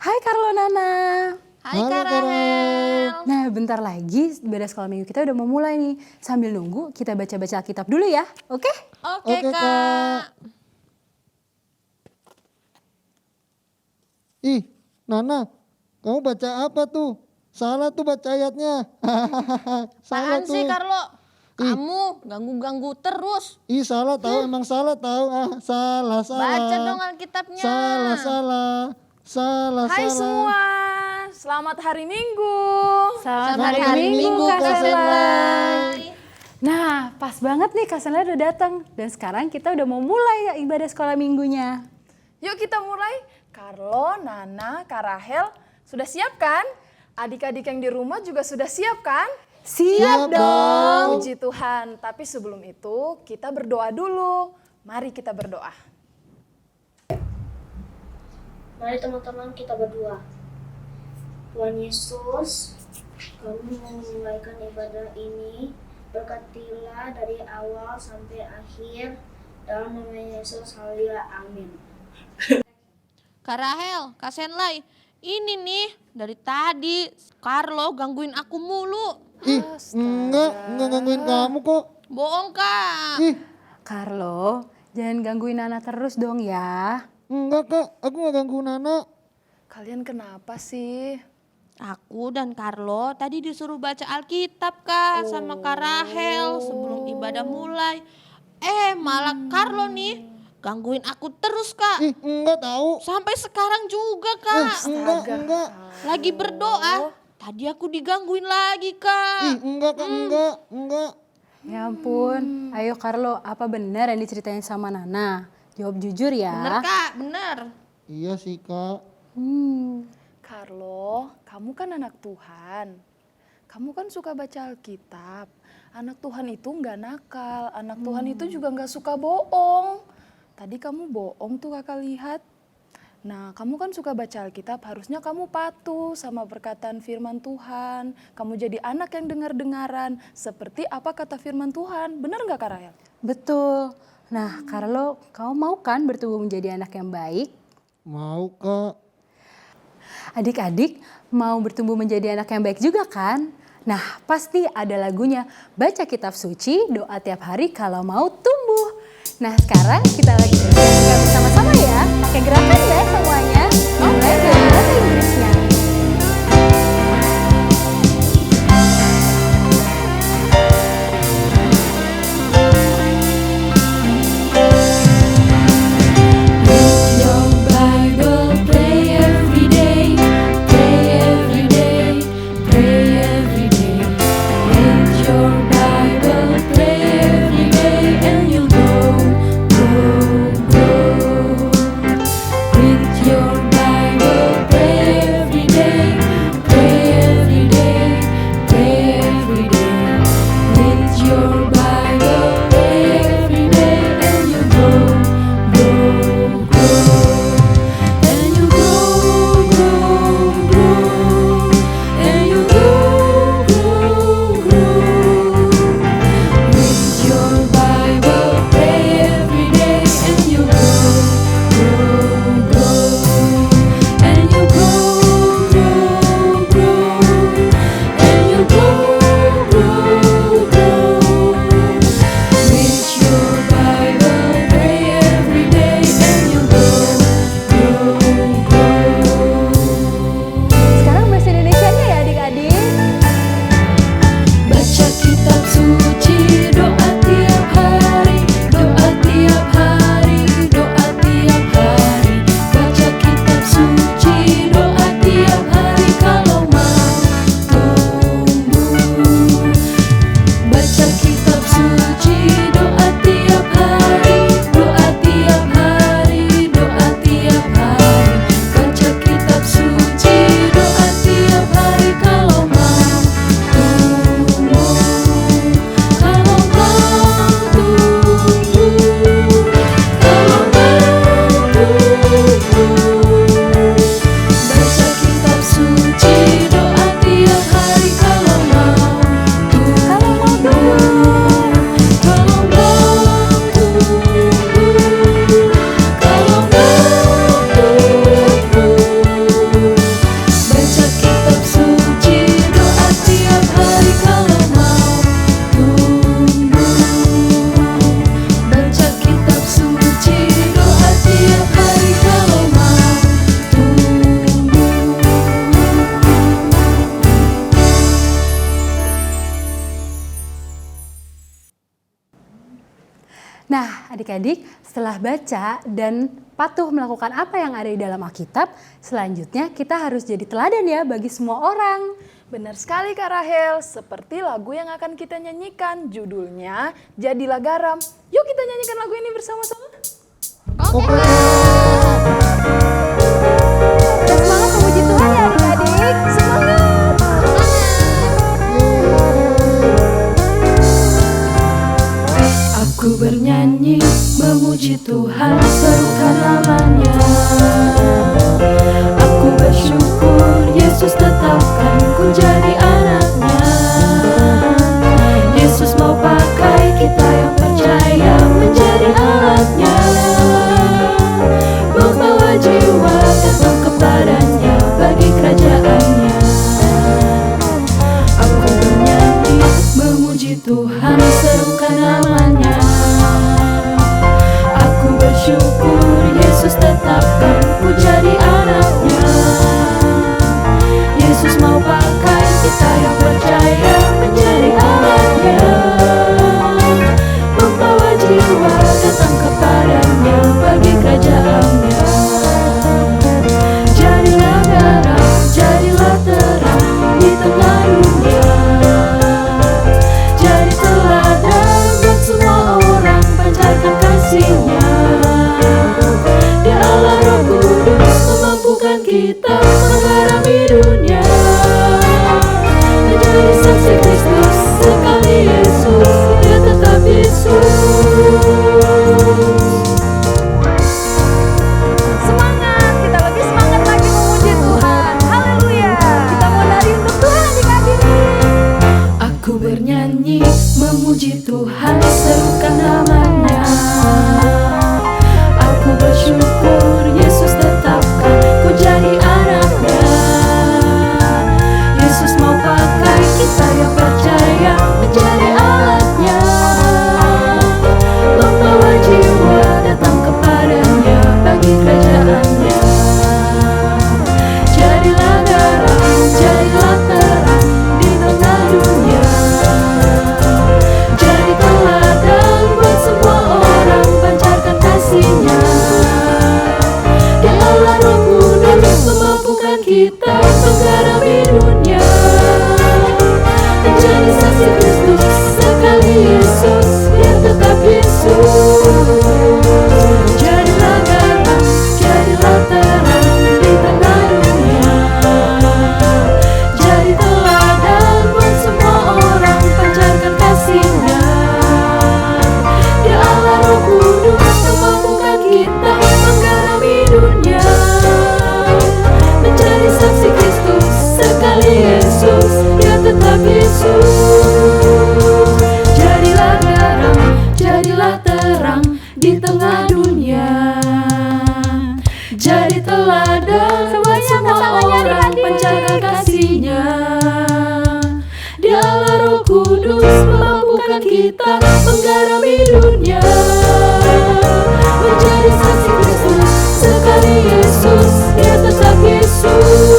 Hai Carlo Nana. Hai Halo, Kak Rahel. Nah bentar lagi ibadah sekolah minggu kita udah mau mulai nih. Sambil nunggu kita baca-baca Alkitab dulu ya, oke? Oke Oke, Kak. Kak. Ih, Nana, kamu baca apa tuh? Salah tuh baca ayatnya. Salah Apaan tuh. sih Carlo? Kamu ganggu-ganggu terus. Ih, salah tahu, emang salah tahu. Salah. Baca dong Alkitabnya. Salah. Hai semua, selamat hari Minggu. Selamat hari Minggu, Kak Senlai. Nah pas banget nih Kak Senlai udah datang. Dan sekarang kita udah mau mulai ya ibadah sekolah minggunya. Yuk kita mulai. Carlo, Nana, Kak Rahel, sudah siap kan? Adik-adik yang di rumah juga sudah siap kan? Siap dong. Puji Tuhan, tapi sebelum itu kita berdoa dulu. Mari kita berdoa. Mari teman-teman kita berdoa. Tuhan Yesus, kami memulaikan ibadah ini, berkatilah dari awal sampai akhir, dalam nama Yesus, haleluya, amin. Kak Rahel, Kak Senlai, ini nih dari tadi Carlo gangguin aku mulu. Ih, enggak gangguin kamu kok. Bohong Kak. Ih, Carlo, jangan gangguin Nana terus dong ya. enggak Kak, aku nggak ganggu Nana. Kalian kenapa sih? Aku dan Carlo tadi disuruh baca Alkitab Kak sama Kak Rahel sebelum ibadah mulai. Malah Carlo nih gangguin aku terus Kak. Ih, enggak tahu. Sampai sekarang juga Kak. Enggak. Lagi berdoa, tadi aku digangguin lagi Kak. Ih, enggak Kak, enggak. Ya ampun, ayo Carlo, apa benar yang diceritain sama Nana? Jawab jujur ya. Bener Kak, bener. Iya sih Kak. Carlo, kamu kan anak Tuhan. Kamu kan suka baca Alkitab. Anak Tuhan itu nggak nakal. Anak Tuhan itu juga nggak suka bohong. Tadi kamu bohong tuh kakak lihat. Nah, kamu kan suka baca Alkitab, harusnya kamu patuh sama perkataan firman Tuhan. Kamu jadi anak yang dengar-dengaran, seperti apa kata firman Tuhan. Benar nggak Kak Rahel? Betul. Nah Carlo, kamu mau kan bertumbuh menjadi anak yang baik? Mau Kak. Adik-adik mau bertumbuh menjadi anak yang baik juga kan? Nah pasti ada lagunya, baca kitab suci, doa tiap hari kalau mau tumbuh. Nah sekarang kita lagi belajar bersama-sama ya, pakai gerakan ya semuanya. Mulai dari bahasa Inggrisnya. Your Bible, pray every day, pray every day, pray every day. Read your Bible, pray every day, and you'll grow. Read your Bible, Nah, adik-adik, setelah baca dan patuh melakukan apa yang ada di dalam Alkitab, selanjutnya kita harus jadi teladan ya bagi semua orang. Benar sekali Kak Rahel, seperti lagu yang akan kita nyanyikan, judulnya Jadilah Garam. Yuk kita nyanyikan lagu ini bersama-sama. Oke. Dan semangat memuji Tuhan ya adik-adik, semangat! Aku bernyanyi memuji Tuhan, serukan namanya. Aku bersyukur Yesus tetapkan ku jadi anaknya. Yesus mau pakai kita yang percaya menjadi alatnya, membawa jiwa datang kepadanya bagi kerajaannya. Aku bernyanyi memuji Tuhan, serukan namanya. Aku bersyukur Yesus tetapkan ku jadi anaknya. Yesus mau pakai kita yang percaya menjadi alatnya, membawa jiwa datang kepadanya bagi kerajaannya. Jadilah garam, jadilah terang di tengah dunia. Jadi teladan buat semua orang, pancarkan kasih-Nya. Dia Allah Roh Kudus memampukan kita mengarami dunia. Menjadi saksi Kristus, sekali Yesus, Dia tetap Yesus. Semangat, kita lebih semangat lagi memuji Tuhan. Haleluya. Kita mau lari untuk Tuhan adik-adik. Aku bernyanyi memuji Tuhan, serukan namanya. Aku bersyukur Yesus tetapkan ku jadi anaknya. Yesus mau pakai kita yang percaya menjadi alatnya, membawa jiwa datang kepadanya bagi kerajaannya. Jadilah garam, jadilah terang di tengah dunia. Jadi teladan buat semua orang, pancarkan kasih-Nya. Dia Allah Roh Kudus memampukan kita menggarami dunia. Menjadi saksi Kristus, sekali Yesus, Dia tetap Yesus. Jadilah garam, jadilah terang di tengah dunia. Jadi teladan buat semua orang, pancarkan kasih-Nya. Dia Allah Roh Kudus memampukan kita menggarami dunia. Menjadi saksi Kristus, sekali Yesus, Dia tetap Yesus. Jadilah garam, jadilah terang di tengah dunia. Jadi teladan buat semua orang, pancarkan kasih-Nya. Dia Allah Roh Kudus memampukan kita menggarami dunia. Menjadi saksi Kristus, sekali Yesus, Dia tetap Yesus.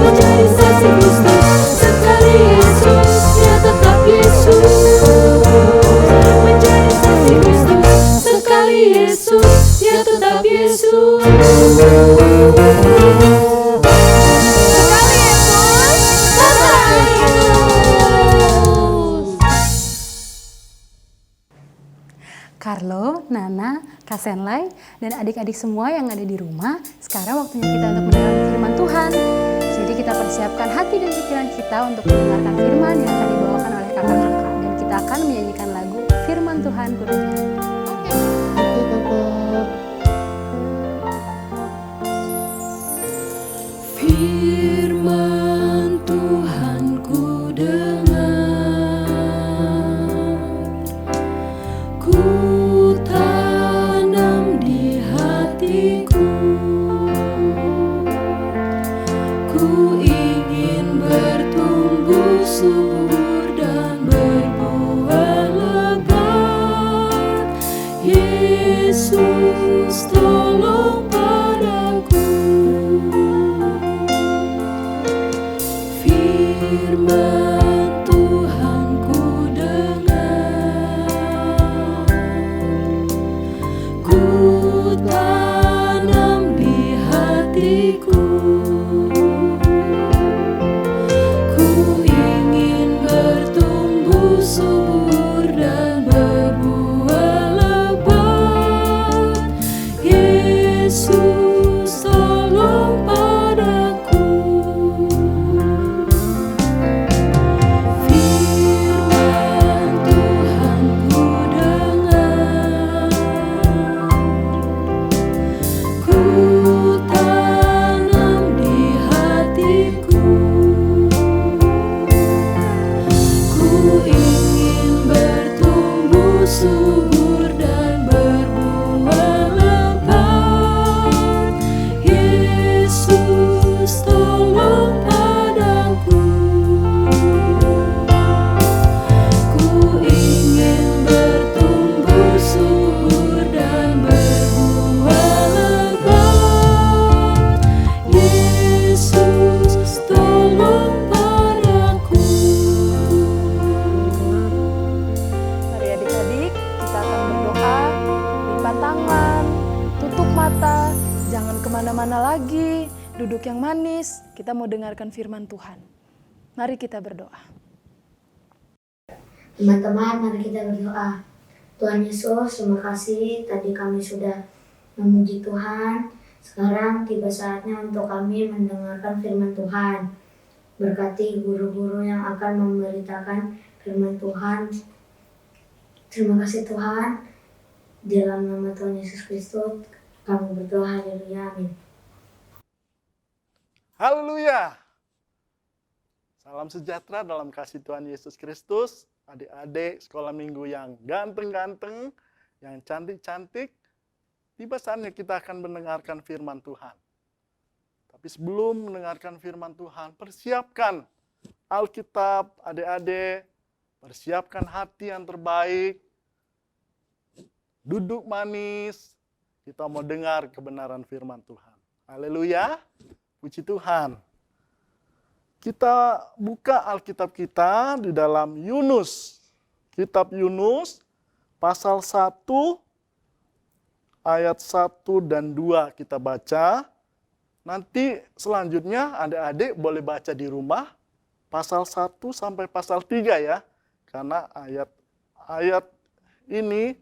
Menjadi saksi Kristus, sekali Yesus, Dia tetap Yesus. Menjadi saksi Kristus, sekali Yesus, Dia tetap Yesus. Sekali Yesus, sekali Yesus. Carlo, Nana, Kak Senlai, dan adik-adik semua yang ada di rumah, sekarang waktunya kita untuk mendengarkan firman Tuhan. Jadi kita persiapkan hati dan pikiran kita untuk mendengarkan firman yang akan dibawakan oleh kakak-kakak. Dan kita akan menyanyikan lagu Firman Tuhan Gurunya. Oke kakak. Firman Tuhan ku dengar, ku tanam di hatiku. Ku ingin bertumbuh subur dan berbuah lebat. Yesus tolong padaku. Firman Tuhan ku dengar, duduk yang manis, kita mau dengarkan firman Tuhan. Mari kita berdoa. Teman-teman, mari kita berdoa. Tuhan Yesus, terima kasih tadi kami sudah memuji Tuhan. Sekarang tiba saatnya untuk kami mendengarkan firman Tuhan. Berkati guru-guru yang akan memberitakan firman Tuhan. Terima kasih Tuhan. Dalam nama Tuhan Yesus Kristus, kami berdoa. Haleluya. Amin. Haleluya. Salam sejahtera dalam kasih Tuhan Yesus Kristus. Adik-adik sekolah minggu yang ganteng-ganteng, yang cantik-cantik. Tiba saatnya kita akan mendengarkan firman Tuhan. Tapi sebelum mendengarkan firman Tuhan, persiapkan Alkitab, adik-adik. Persiapkan hati yang terbaik. Duduk manis. Kita mau dengar kebenaran firman Tuhan. Haleluya. Puji Tuhan. Kita buka Alkitab kita di dalam Yunus. Kitab Yunus, pasal 1, ayat 1 dan 2 kita baca. Nanti selanjutnya adik-adik boleh baca di rumah pasal 1 sampai pasal 3 ya. Karena ayat ini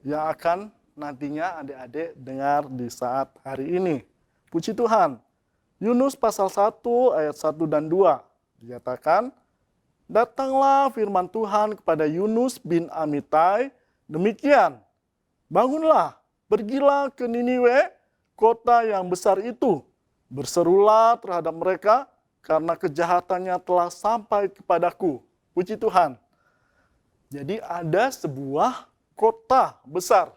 yang akan nantinya adik-adik dengar di saat hari ini. Puji Tuhan. Yunus pasal 1 ayat 1 dan 2 dikatakan, datanglah firman Tuhan kepada Yunus bin Amitai, demikian, bangunlah, pergilah ke Niniwe, kota yang besar itu, berserulah terhadap mereka, karena kejahatannya telah sampai kepadaku. Puji Tuhan. Jadi ada sebuah kota besar,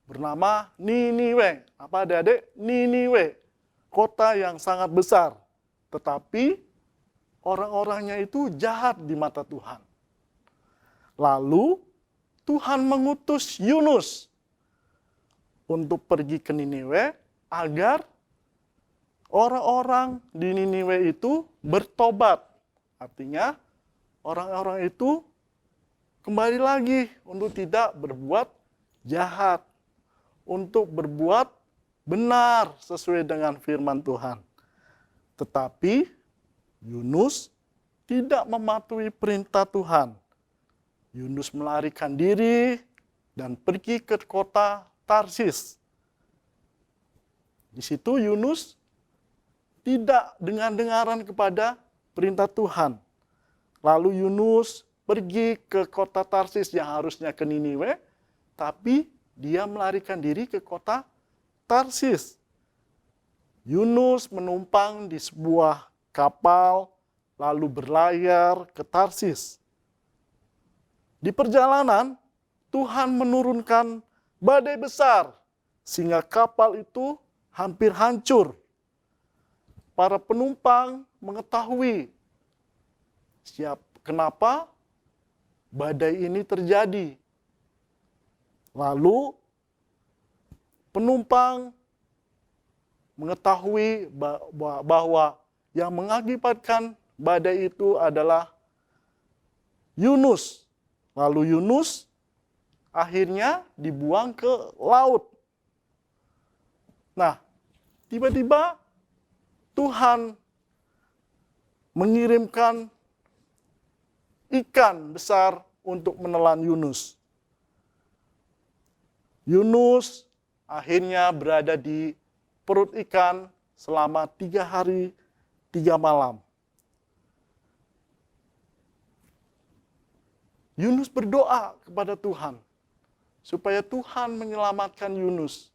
bernama Niniwe. Apa adik-adik? Niniwe. Kota yang sangat besar. Tetapi orang-orangnya itu jahat di mata Tuhan. Lalu Tuhan mengutus Yunus untuk pergi ke Niniwe agar orang-orang di Niniwe itu bertobat. Artinya orang-orang itu kembali lagi untuk tidak berbuat jahat. Untuk berbuat benar sesuai dengan firman Tuhan. Tetapi Yunus tidak mematuhi perintah Tuhan. Yunus melarikan diri dan pergi ke kota Tarsis. Di situ Yunus tidak dengar-dengaran kepada perintah Tuhan. Lalu Yunus pergi ke kota Tarsis yang harusnya ke Niniwe, tapi dia melarikan diri ke kota Tarsis. Yunus menumpang di sebuah kapal, lalu berlayar ke Tarsis. Di perjalanan, Tuhan menurunkan badai besar, sehingga kapal itu hampir hancur. Para penumpang mengetahui kenapa badai ini terjadi. Lalu penumpang mengetahui bahwa yang mengakibatkan badai itu adalah Yunus. Lalu Yunus akhirnya dibuang ke laut. Nah, tiba-tiba Tuhan mengirimkan ikan besar untuk menelan Yunus. Yunus akhirnya berada di perut ikan selama 3 hari, 3 malam. Yunus berdoa kepada Tuhan, supaya Tuhan menyelamatkan Yunus.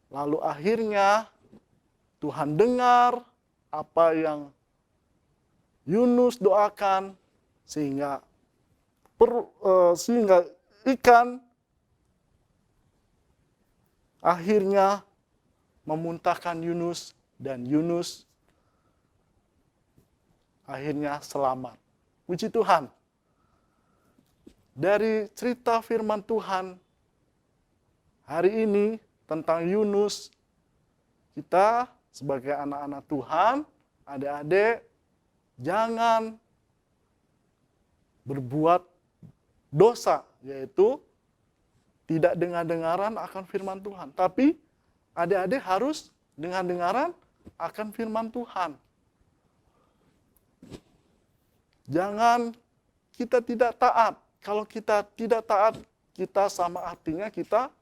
Lalu akhirnya Tuhan dengar apa yang Yunus doakan, sehingga ikan akhirnya memuntahkan Yunus, dan Yunus akhirnya selamat. Puji Tuhan. Dari cerita firman Tuhan hari ini tentang Yunus, kita sebagai anak-anak Tuhan, adik-adik, jangan berbuat dosa, yaitu tidak dengar-dengaran akan firman Tuhan. Tapi adik-adik harus dengar-dengaran akan firman Tuhan. Jangan kita tidak taat. Kalau kita tidak taat, kita sama artinya kita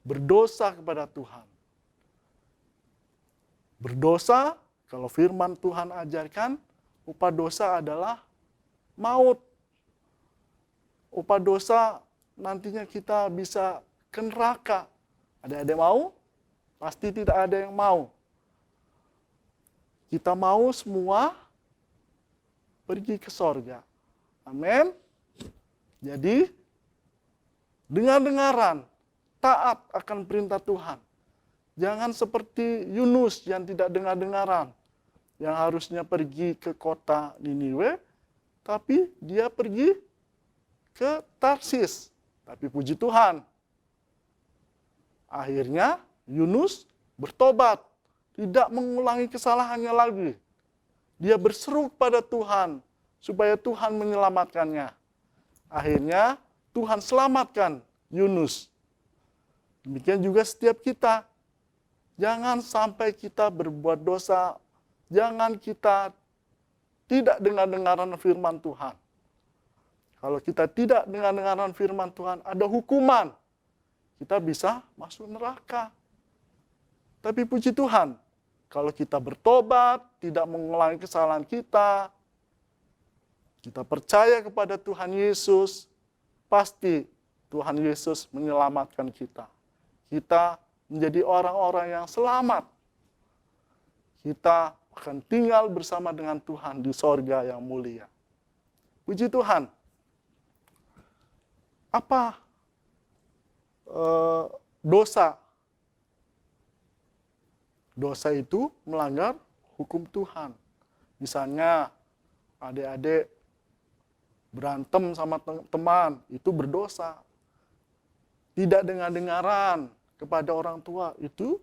berdosa kepada Tuhan. Berdosa, kalau firman Tuhan ajarkan, upah dosa adalah maut. Upah dosa nantinya kita bisa ke neraka. Ada mau? Pasti tidak ada yang mau. Kita mau semua pergi ke sorga. Amin. Jadi, dengar-dengaran, taat akan perintah Tuhan. Jangan seperti Yunus yang tidak dengar-dengaran, yang harusnya pergi ke kota Niniwe, tapi dia pergi ke Tarsis. Tapi puji Tuhan, akhirnya Yunus bertobat, tidak mengulangi kesalahannya lagi. Dia berseru kepada Tuhan, supaya Tuhan menyelamatkannya. Akhirnya Tuhan selamatkan Yunus. Demikian juga setiap kita. Jangan sampai kita berbuat dosa. Jangan kita tidak dengar-dengaran firman Tuhan. Kalau kita tidak dengar-dengaran firman Tuhan, ada hukuman. Kita bisa masuk neraka. Tapi puji Tuhan, kalau kita bertobat, tidak mengulangi kesalahan kita percaya kepada Tuhan Yesus, pasti Tuhan Yesus menyelamatkan kita. Kita menjadi orang-orang yang selamat. Kita akan tinggal bersama dengan Tuhan di sorga yang mulia. Puji Tuhan. Apa dosa? Dosa itu melanggar hukum Tuhan. Misalnya adik-adik berantem sama teman, itu berdosa. Tidak dengar-dengaran kepada orang tua, itu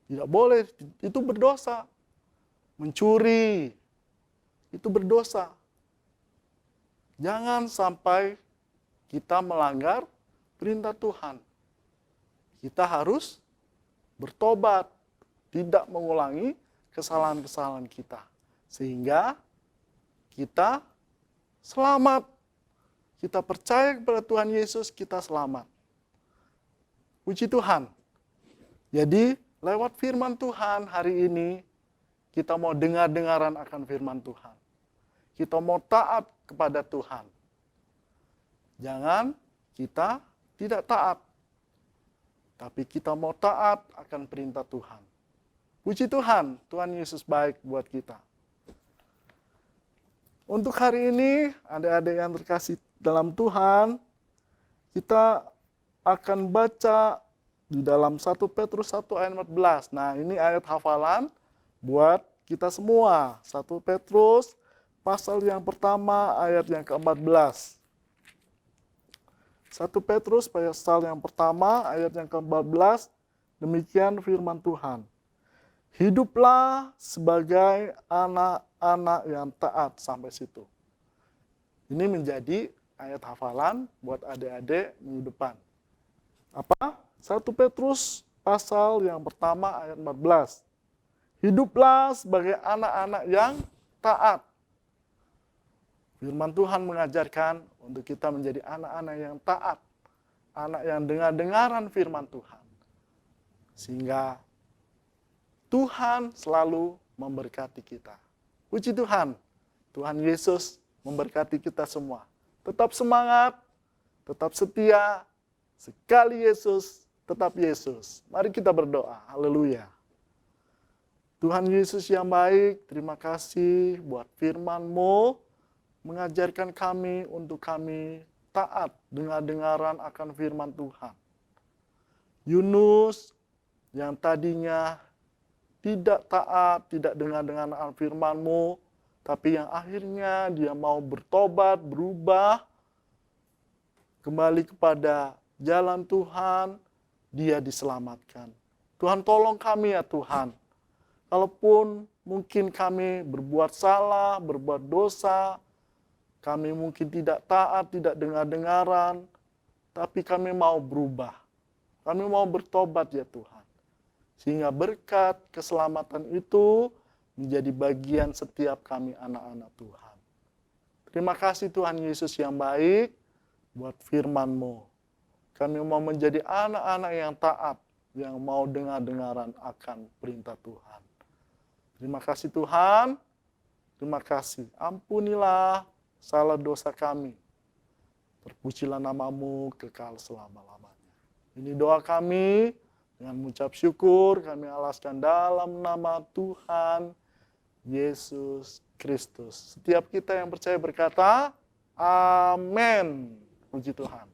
tidak boleh, itu berdosa. Mencuri, itu berdosa. Jangan sampai kita melanggar perintah Tuhan. Kita harus bertobat, tidak mengulangi kesalahan-kesalahan kita. Sehingga kita selamat. Kita percaya kepada Tuhan Yesus, kita selamat. Puji Tuhan. Jadi, lewat firman Tuhan hari ini, kita mau dengar-dengaran akan firman Tuhan. Kita mau taat kepada Tuhan. Jangan kita tidak taat. Tapi kita mau taat akan perintah Tuhan. Puji Tuhan, Tuhan Yesus baik buat kita. Untuk hari ini, adik-adik yang terkasih dalam Tuhan, kita akan baca di dalam 1 Petrus 1 ayat 14. Nah, ini ayat hafalan buat kita semua. 1 Petrus pasal yang pertama ayat yang ke-14. 1 Petrus pasal yang pertama ayat yang ke-14, demikian firman Tuhan. Hiduplah sebagai anak-anak yang taat, sampai situ. Ini menjadi ayat hafalan buat adik-adik minggu depan. Apa? 1 Petrus pasal yang pertama ayat 14. Hiduplah sebagai anak-anak yang taat. Firman Tuhan mengajarkan untuk kita menjadi anak-anak yang taat. Anak yang dengar-dengaran firman Tuhan. Sehingga Tuhan selalu memberkati kita. Puji Tuhan. Tuhan Yesus memberkati kita semua. Tetap semangat, tetap setia. Sekali Yesus, tetap Yesus. Mari kita berdoa. Haleluya. Tuhan Yesus yang baik, terima kasih buat firman-Mu. Mengajarkan kami untuk kami taat dengar-dengaran akan firman Tuhan. Yunus yang tadinya tidak taat, tidak dengar-dengaran firman-Mu, tapi yang akhirnya dia mau bertobat, berubah, kembali kepada jalan Tuhan, dia diselamatkan. Tuhan tolong kami ya Tuhan. Kalaupun mungkin kami berbuat salah, berbuat dosa, kami mungkin tidak taat, tidak dengar-dengaran, tapi kami mau berubah. Kami mau bertobat ya Tuhan. Sehingga berkat keselamatan itu menjadi bagian setiap kami anak-anak Tuhan. Terima kasih Tuhan Yesus yang baik buat firman-Mu. Kami mau menjadi anak-anak yang taat, yang mau dengar-dengaran akan perintah Tuhan. Terima kasih Tuhan, terima kasih. Ampunilah salah dosa kami. Terpujilah nama-Mu kekal selama-lamanya. Ini doa kami, dengan mengucap syukur kami alaskan dalam nama Tuhan Yesus Kristus. Setiap kita yang percaya berkata, amin. Puji Tuhan.